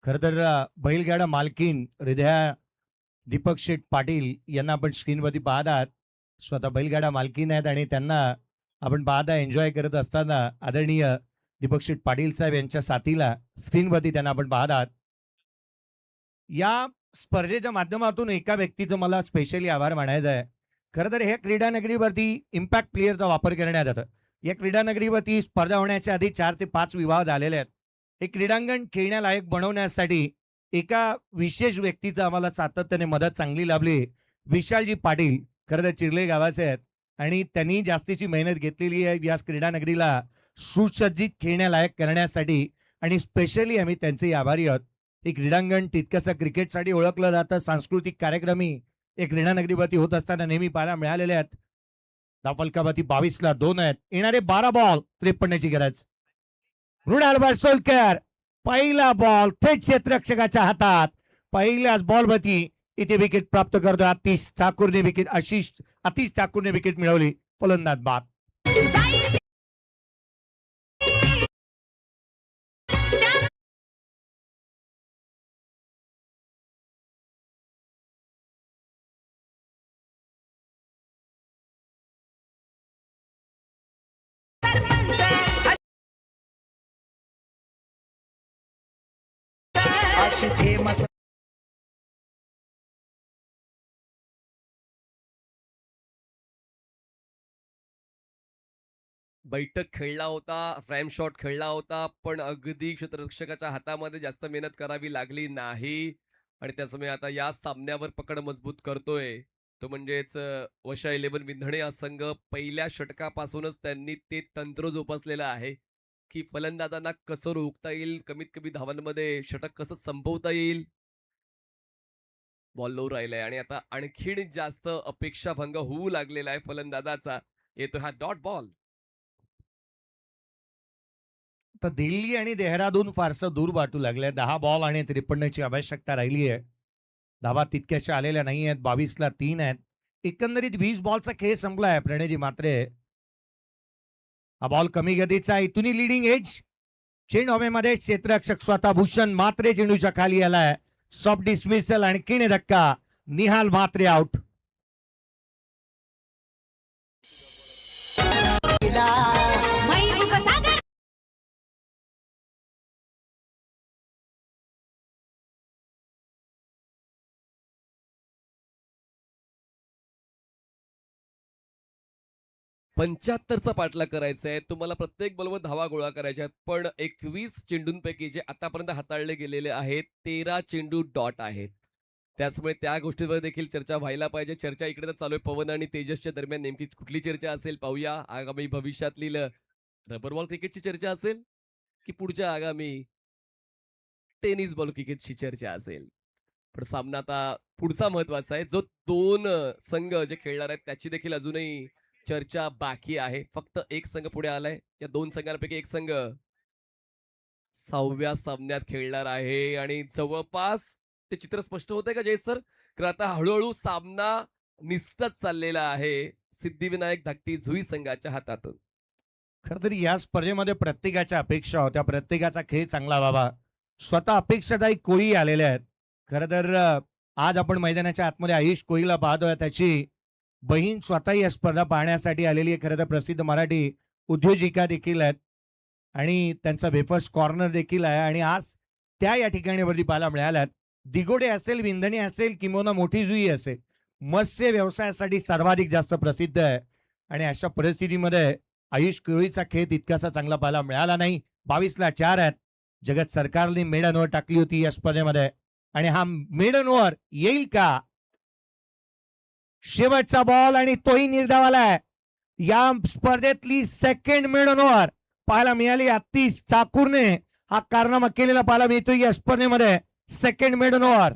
खरं तर बैलगाडा मालकीन हृदया दीपक शेठ पाटील यांना आपण स्क्रीनवरती पाहत आहात. स्वतः बैलगाडा मालकीन आहेत आणि त्यांना आपण पाहता एन्जॉय करत असताना आदरणीय दीपक शेठ पाटील साहेब यांच्या साथीला स्क्रीनवरती त्यांना आपण पाहत आहात. या स्पर्धेच्या माध्यमातून एका व्यक्तीचं मला स्पेशली आभार मानायचा आहे. खरं तर ह्या क्रीडानगरीवरती इम्पॅक्ट प्लेअरचा वापर करण्यात येतो. या क्रीडानगरीवरती स्पर्धा होण्याच्या आधी 4 ते 5 विभाग झालेले आहेत. हे क्रीडांगण खेळण्यालायक बनवण्यासाठी एका विशेष व्यक्तीचा आम्हाला सातत्याने मदत चांगली लाभली. विशालजी पाटील खरं तर चिर्ले गावाचे आहेत आणि त्यांनी जास्तीची मेहनत घेतलेली आहे या क्रीडानगरीला सुसज्जित खेळण्यालायक करण्यासाठी आणि स्पेशली आम्ही त्यांचे आभारी आहोत. हे क्रीडांगण तितकंसं क्रिकेटसाठी ओळखलं जातं. सांस्कृतिक कार्यक्रमही एक क्रीडानगरीवरती होत असताना नेहमी पाहायला मिळालेले आहेत. धावफलकावरती 22ला 2 आहेत. येणारे 12 बॉल 53ची गरज. मृणाल वासोलकर पहिला बॉल थेट क्षेत्ररक्षकाच्या हातात. पहिल्याच बॉलवरती इथे विकेट प्राप्त करतो. आतिश ठाकूरने विकेट मिळवली. फलंदाज बाद. बैठक खेळला होता, फ्रॅम शॉट खेळला होता, पण अगदी क्षेत्ररक्षकाच्या हातामध्ये जास्त मेहनत करावी लागली नाही आणि त्यामुळे आता या सामन्यावर पकड मजबूत करतोय तो म्हणजेच वशा 11 विंधणे हा संघ. पहिल्या षटकापासूनच त्यांनी ते तंत्र जोपासलेलं आहे की फलंदाजांना कसं रोखता येईल, कमीत कमी धावांमध्ये षटक कसं संपवता येईल. बॉल लो राहिलाय आणि आता आणखीन जास्त अपेक्षाभंग होऊ लागलेला आहे फलंदाजाचा. येतो हा डॉट बॉल. तर दिल्ली आणि देहरादून फारसं दूर वाटू लागले. 10 बॉल आणि 53ची आवश्यकता राहिली आहे. धावा तितक्याशा आलेल्या नाही आहेत. 22ला 3 आहेत. एकंदरीत 20 बॉलचा खेळ संपलाय. प्रणयजी मात्रे हा बॉल कमी गतीचा. इथून लिडिंग एज. चेंड हवेमध्ये क्षेत्ररक्षक स्वतः भूषण मात्रे चेंडूच्या खाली आलाय. सॉफ्ट डिसमिसल आणखीन धक्का. निहाल मात्रे आउट. चा पाठलाग करायचा आहे. तुम्हाला प्रत्येक बॉलवर धावा गोळा करायच्या आहेत. पण 21 चेंडूंपैकी जे आतापर्यंत हाताळले गेलेले आहेत 13 चेंडू डॉट आहेत. त्याचमुळे त्या गोष्टीवर देखील चर्चा व्हायला पाहिजे. चर्चा इकडे तर चालू आहे. पवन आणि तेजसच्या दरम्यान नेमकी कुठली चर्चा असेल पाहूया. आगामी भविष्यातली रबर बॉल क्रिकेटची चर्चा असेल की पुढच्या आगामी टेनिस बॉल क्रिकेटची चर्चा असेल. पण सामना आता पुढचा महत्वाचा आहे. जो 2 संघ जे खेळणार आहेत त्याची देखील अजूनही चर्चा बाकी आहे. फक्त एक संघ पुढे आलाय. या 2 संघांपैकी एक संघ 6व्या सामन्यात खेळणार आहे आणि जवळपास ते चित्र स्पष्ट होतंय का जय सर? कारण आता हळूहळू सामना निसटत चाललेला आहे सिद्धिविनायक धाकटी झुई संघाच्या हातातून. खरं तर या स्पर्धेमध्ये प्रत्येकाच्या अपेक्षा होत्या. प्रत्येकाचा खेळ चांगला व्हावा. स्वतः अपेक्षादायी कोळी आलेले आहेत. खरं तर आज आपण मैदानाच्या आतमध्ये आयुष कोळीला पाहतोय. त्याची बहीण स्वतः या स्पर्धा पाहण्यासाठी आलेली आहे. खरं तर प्रसिद्ध मराठी उद्योजिका देखील आहेत आणि त्यांचा वेफर्स कॉर्नर देखील आहे आणि आज त्या या ठिकाणी वरती पाहायला मिळाल्यात. दिगोडे असेल, विंधणी असेल किंवा मोठी जुई असेल, मत्स्य व्यवसायासाठी सर्वाधिक जास्त प्रसिद्ध आहे आणि अशा परिस्थितीमध्ये आयुष कोळीचा खेळ तितकासा चांगला पाहायला मिळाला नाही. 22ला 4 आहेत. जगत सरकारने मेडन ओव्हर टाकली होती या स्पर्धेमध्ये आणि हा मेडन ओव्हर येईल का? शेवटचा बॉल आणि तोही निर्धावाला आहे. या स्पर्धेतली सेकंड मेडन ओव्हर पाहायला मिळाली. आतिश ठाकूरने हा कारनामा केलेला पाहायला मिळतो या स्पर्धेमध्ये. Second maiden over.